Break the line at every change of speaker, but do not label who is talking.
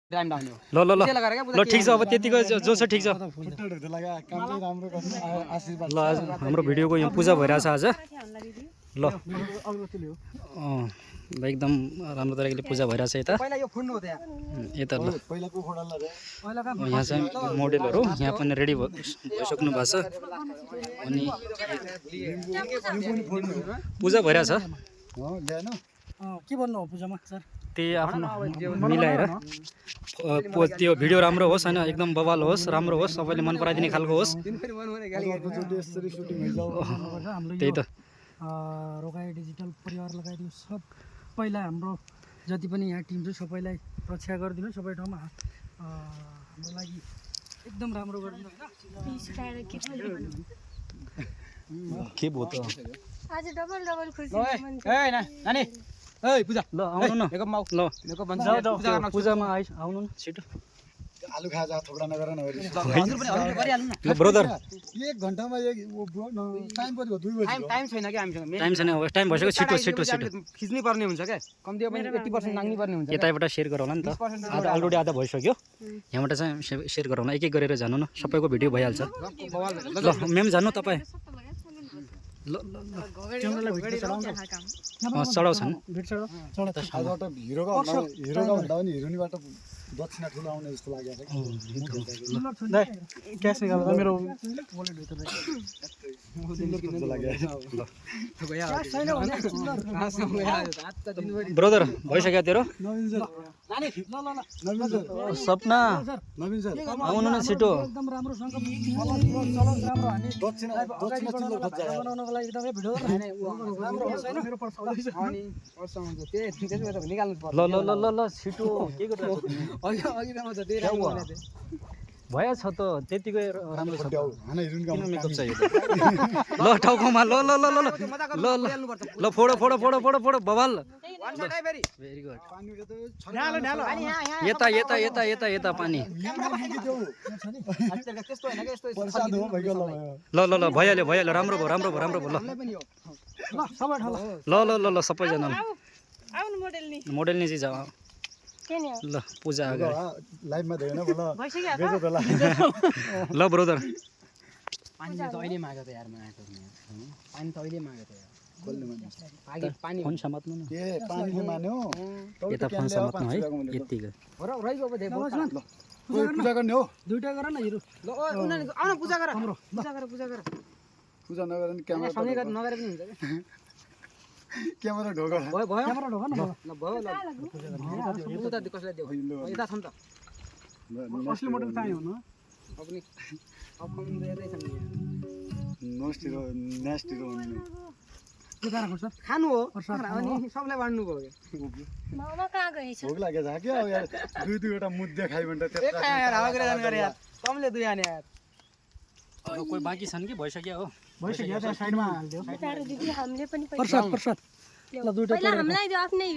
ल ल ल ल ठिक छ अब त्यतिको जो छ ठिक छ ल हाम्रो भिडियोको यहाँ पूजा भइरहेछ आज ल एकदम राम्रो तरिकाले पूजा भइरहेछ यता यता ल यहाँ चाहिँ मोडेलहरू यहाँ पनि रेडी भइसक्नु भएको छ अनि पूजा भइरहेछ
के भन्नु हो पूजामा सर
त्यही आफ्नो मिलाएर त्यो भिडियो राम्रो होस् होइन एकदम बवाल होस् राम्रो होस् सबैले मन पराइदिने खालको होस् त्यही त
रोकाई डिजिटल परिवार लगायत यो सब पहिला हाम्रो जति पनि यहाँ टिम छ सबैलाई रक्षा गरिदिनु सबै ठाउँमा हाम्रो लागि एकदम राम्रो गरिदिनु
के भयो त
आज डबल डबल खुसी
नानी ए पूजा
ल आउनु न ल पूजामा आउनु न छिटो
आलु खाजा थोक्रा नगर न
ल ब्रदर
1 घण्टामा टाइम पऱ्यो 2 बजे
टाइम छैन के हामीसँग
टाइम छैन टाइम भइसक्यो छिटो छिटो छिटो
खिच्नै पर्ने हुन्छ के कम्ती पनि 80% नाग्नै पर्ने हुन्छ
यताबाट सेयर गरौँ नि त अलरेडी आधा भइसक्यो यहाँबाट चाहिँ सेयर गरौँ एक एक गरेर जानु न सबैको भिडियो भइहाल्छ ल मेम जानु तपाईँ ल ल चढाउँछ नि
आजबाट हिरोका भन्दा पनि हिरोनीबाट दक्षिणा ठुलो आउने जस्तो लागेको छ
क्यास निकाल्दा मेरो
ब्रदर भइसक्यो तेरो सपना
नवीन सर
आउनु न छिटो
एकदम राम्रोसँग चलोस् राम्रो हामी
दक्षिणा चिल्लो खोज्छ
बनाउनको लागि एकदमै भिडियो राम्रो होस् हैन मेरो पर्छ अनि पर्छ हुन्छ त्यसबाट निकाल्नु पर्छ
ल ल ल ल ल छिटो के गरिरहेको
अघि राम्रो छ त्यही राम्रो
भएछ त त्यतिकै राम्रो छ
हाना हिरोनीका
किन मेकअप चाहियो ल टाउकोमा ल ल ल ल ल ल फोडो फोडो फोडो फोडो फोडो बवाल भेरी गुड यता यता यता यता यता पानी ल ल ल भइहाल्यो भइहाल्यो राम्रो भयो राम्रो भयो राम्रो भयो ल ल ल ल सबैजना मोडेल नि चाहिँ जाऊ ल पूजा अगाडि
लाइभमा देखेन ल
ल ब्रदर
पानी त अहिले मागेको त यार मागेको पानी त अहिले मागेको यार पानी
फोन समात्नु न
के पानीले मान्यो
यता फोन समात्नु है यतिकै
पूजा गर्ने हो
दुईटा गर न हिरो ल आउन पूजा गर हाम्रो पूजा गर
पूजा नगरे नि क्यामेरा
सँगै नगरे पनि हुन्छ के
क्यामेरा ढोका
भयो क्यामेरा ढोका न ल भयो ल उता कसलाई देऊ यता छ नि त असली मोडल चाहिँ हो न अपनी अपन धेरै छ नि
नस्टिरो नास्टिरो
के गारा खोज्छ खानु हो अनि सबलाई बाड्नु भयो
मामा कहाँ गएछ
भोक लाग्यो छ के अब यार दुईवटा मुद्दे खाइ भन्दा
त्यता यार हावा गरेर जान गरे यार तमले दुई आने यार
कोही बाँकी छन् कि भइसक्यो हो
भइसक्यो त्यहाँ साइडमा हाल्दियो
तारो दिदी हामीले पनि
प्रसाद ल दुईटा
पहिला हामीलाई त्यो आफ्नै